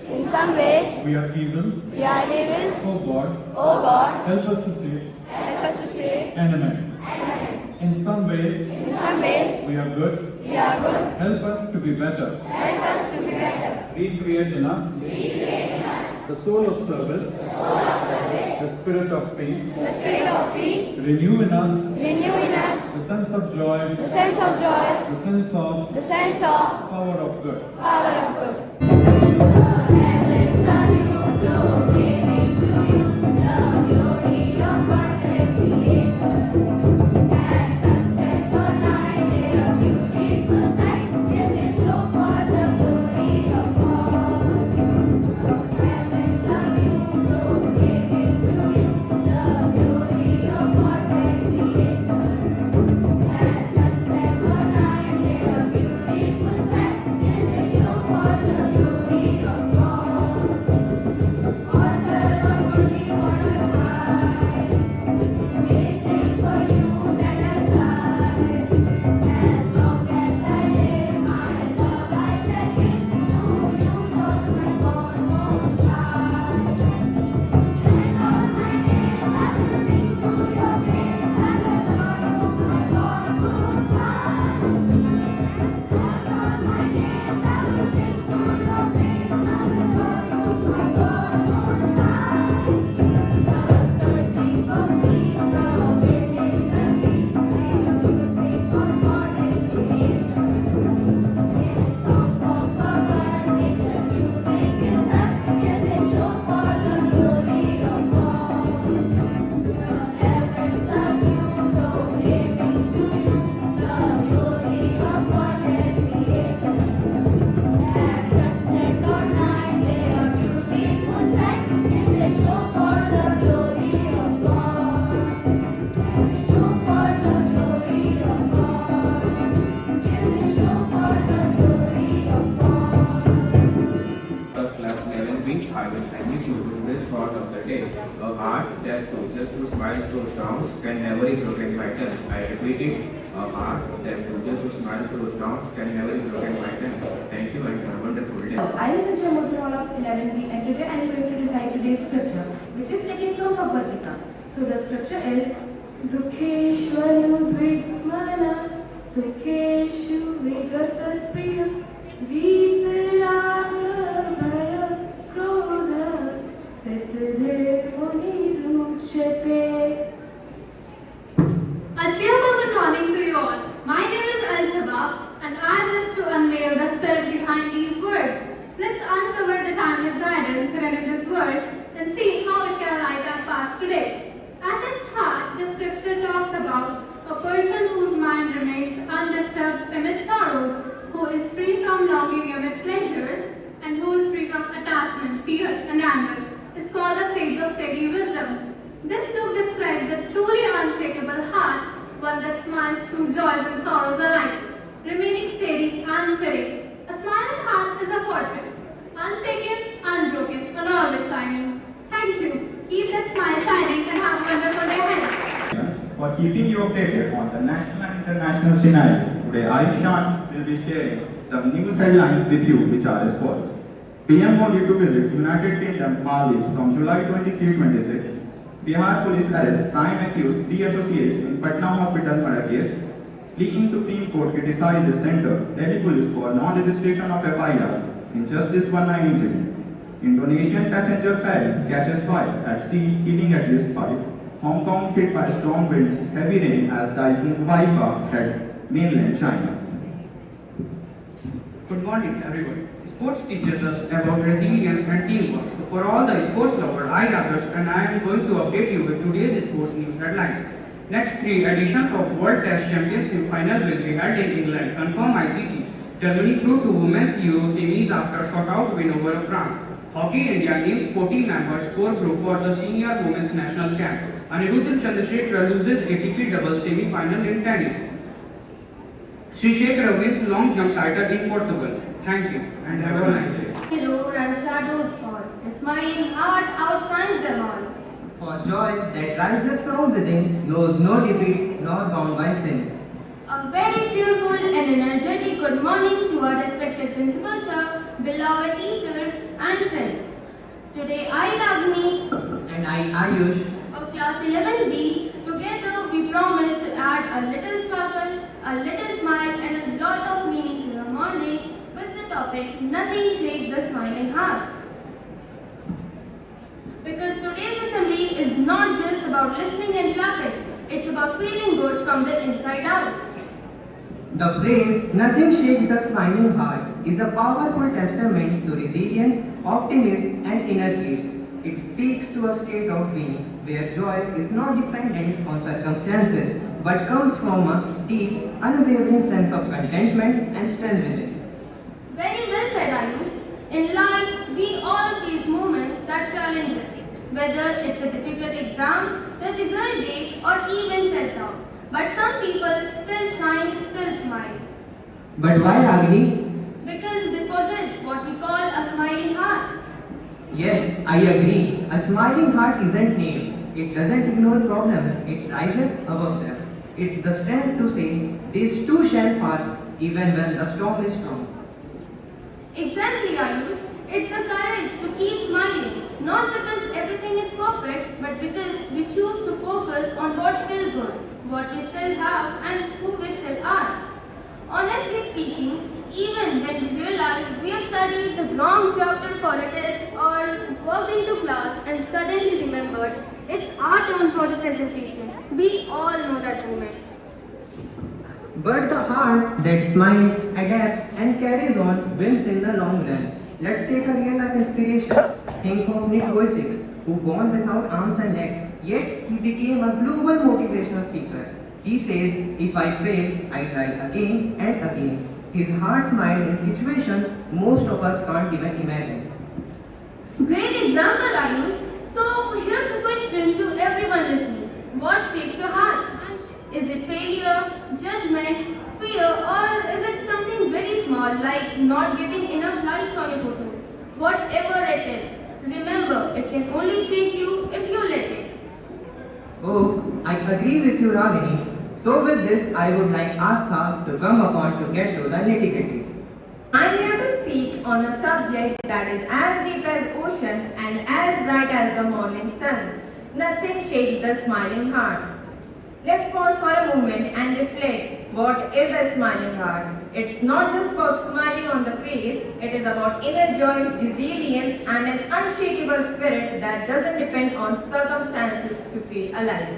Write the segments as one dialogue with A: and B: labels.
A: In some ways,
B: we are evil.
A: we are evil.
B: O God,
A: O God,
B: help us to say,
A: help us to say,
B: Amen. In some ways,
A: in some ways,
B: we are good.
A: we are good.
B: Help us to be better.
A: Help us to be better.
B: Recreate in us the soul of service, the spirit of peace.
A: The spirit of peace,
B: Renew in us
A: renew in us
B: the sense of joy,
A: the sense of joy,
B: the sense of
A: power
B: of good.
A: of good.
C: of class 11, which I will kindly to this part of the day. A heart that chooses to smile through storms can never be broken by turn. I repeat it. A heart that chooses to smile through storms can never be broken by turn. Thank you and have a wonderful day.
D: I am Sanjay Motherwal of 11B and today I am going to recite today's scripture which is taken from Bhagavad Gita. So the scripture is Dukheshwaru Dvigmana Sukheshu Vigataspriya Vitaragha Bhaya Krodha Stitidhe Punirmuchyate.
E: A cheerful good morning to you all. My name is Al-Shabab and I wish to unveil the spirit behind these words. Let's uncover the timeless guidance hidden in this verse and see how it can light our paths today. At its heart, the scripture talks about a person whose mind remains undisturbed amid sorrows, who is free from longing amid pleasures, and who is free from attachment, fear, and anger, is called a sage of steady wisdom. This book describes the truly unshakable heart, one that smiles through joys and sorrows alike, remaining steady and serene. A smiling heart is a fortress, unshaken, unbroken, and always shining. Thank you. Keep that smile shining and have a wonderful day ahead.
F: For keeping you updated on the national and international scenario, today I, Shan, will be sharing some news headlines with you which are as follows. PM Modi to visit United Kingdom Maldives from July 23-26. Bihar police arrest prime accused 3 associates in Patna hospital murder case. Leaking Supreme Court criticizes Center Delhi Police for non-registration of FIR in Justice 19 incident. Indonesian passenger ferry catches fire at sea, killing at least 5. Hong Kong hit by strong winds, heavy rain as Typhoon Haifa hit mainland China.
G: Good morning, everyone. Sports teaches us about resilience and teamwork. So for all the sports lovers, I Adarsh and I am going to update you with today's sports news headlines. Next 3 editions of World Test Championship final will be held in England, confirm ICC. Germany through to Women's Euro semis after shutout win over France. Hockey India names 14 members core group for the senior women's national camp. Anirudh Chandrasekhar loses ATP double semi-final in tennis. Sri Shekhar wins long jump title in Portugal. Thank you and have a nice day.
E: Hello, and shadows fall. A smiling heart outshines them all.
H: For joy that rises from within knows no defeat nor bound by sin.
E: A very cheerful and energetic good morning to our respected principal sir, beloved teachers, and friends. Today I, Ragini,
H: And I, Ayush,
E: of class 11B, together we promise to add a little struggle, a little smile and a lot of meaning to your morning with the topic Nothing Shakes the Smiling Heart. Because today's assembly is not just about listening and clapping, it's about feeling good from the inside out.
H: the phrase "nothing shakes the smiling heart" is a powerful testament to resilience, optimism, and inner peace. It speaks to a state of being where joy is not dependent on circumstances but comes from a deep, unwavering sense of contentment and strength within.
E: Very well said, Ayush. In life, we all face moments that challenge us, whether it's a difficult exam, the result day, or even self-doubt. But some people still shine, still smile.
H: But why, Ragini?
E: Because they possess what we call a smiling heart.
H: Yes, I agree. A smiling heart isn't named. It doesn't ignore problems. It rises above them. It's the strength to say, "This too shall pass," even when the storm is strong.
E: Exactly, Ayush. It's the courage to keep smiling, not because everything is perfect, but because we choose to focus on what's still good, what we still have, and who we still are. Honestly speaking, even when we realize we have studied the wrong chapter for a test or walked into class and suddenly remembered it's our turn for the presentation, we all know that moment.
H: But the heart that smiles, adapts, and carries on wins in the long run. Let's take a real life inspiration. Think of Nick Vujicic, who born without arms and legs, yet he became a global motivational speaker. He says, "If I fail, I try again and again." His heart smiled in situations most of us can't even imagine.
E: Great example, Ayush. So here's a question to everyone listening. What shapes your heart? Is it failure, judgment, fear, or is it something very small like not getting enough likes on your photo? Whatever it is, remember it can only shake you if you let it.
H: Oh, I agree with you, Ragini. So with this, I would like Astha to come upon to get to the nitty-gritty.
I: I'm here to speak on a subject that is as deep as ocean and as bright as the morning sun. Nothing shakes the smiling heart. Let's pause for a moment and reflect. What is a smiling heart? It's not just about smiling on the face, it is about inner joy, resilience, and an unshakable spirit that doesn't depend on circumstances to feel alive.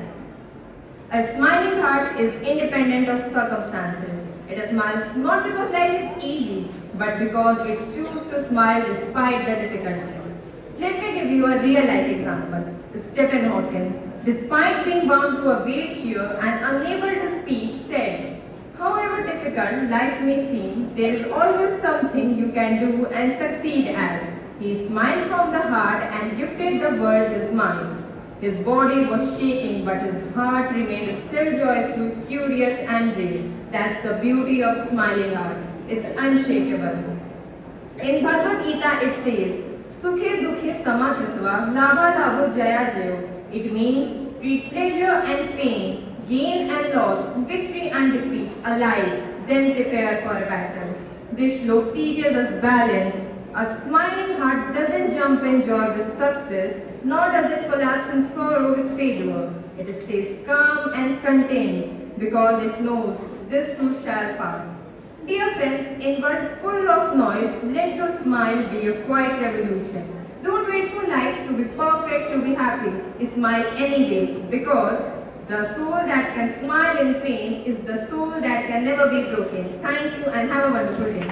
I: A smiling heart is independent of circumstances. It smiles not because life is easy, but because it chooses to smile despite the difficulties. Let me give you a real life example. Stephen Hawking, despite being bound to a wheelchair and unable to speak, said, "However difficult life may seem, there is always something you can do and succeed at." He smiled from the heart and gifted the world his mind. His body was shaking, but his heart remained still joyful, curious, and brave. That's the beauty of smiling heart. It's unshakable. In Bhagavad Gita it says, "Sukhe dukhe samakritva labha labho jaya jayo." It means treat pleasure and pain, gain and loss, victory and defeat alike, then prepare for a battle. This shlok teaches us balance. A smiling heart doesn't jump in joy with success, nor does it collapse in sorrow with failure. It stays calm and contained because it knows this too shall pass. Dear friends, in a world full of noise, let your smile be a quiet revolution. Don't wait for life to be perfect to be happy. Smile any day because the soul that can smile in pain is the soul that can never be broken. Thank you and have a wonderful day.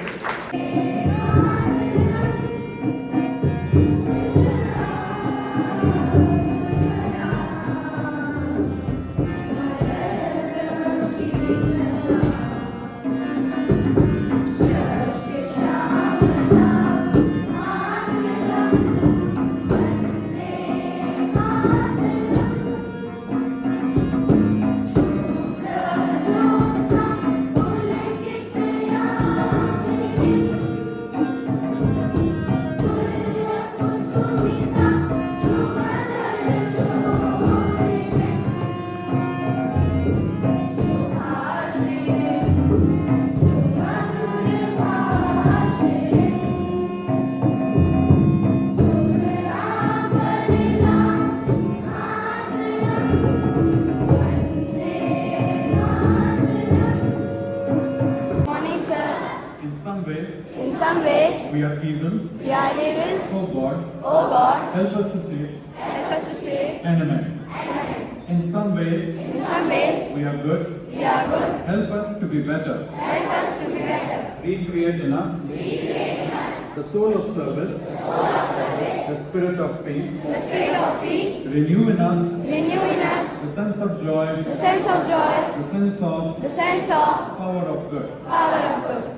B: some ways,
A: In some ways,
B: we are evil.
A: we are evil.
B: Oh God,
A: O God,
B: help us to see
A: help us to say,
B: enemy. In some ways,
A: in some ways,
B: we are good.
A: we are good.
B: Help us to be better.
A: Help us to be better.
B: Recreate in us the soul of service, the spirit of peace.
A: The spirit of peace,
B: Renew in us
A: renew in us
B: the sense of joy,
A: the sense of joy,
B: the sense of
A: the sense of
B: power of good.
A: power of good.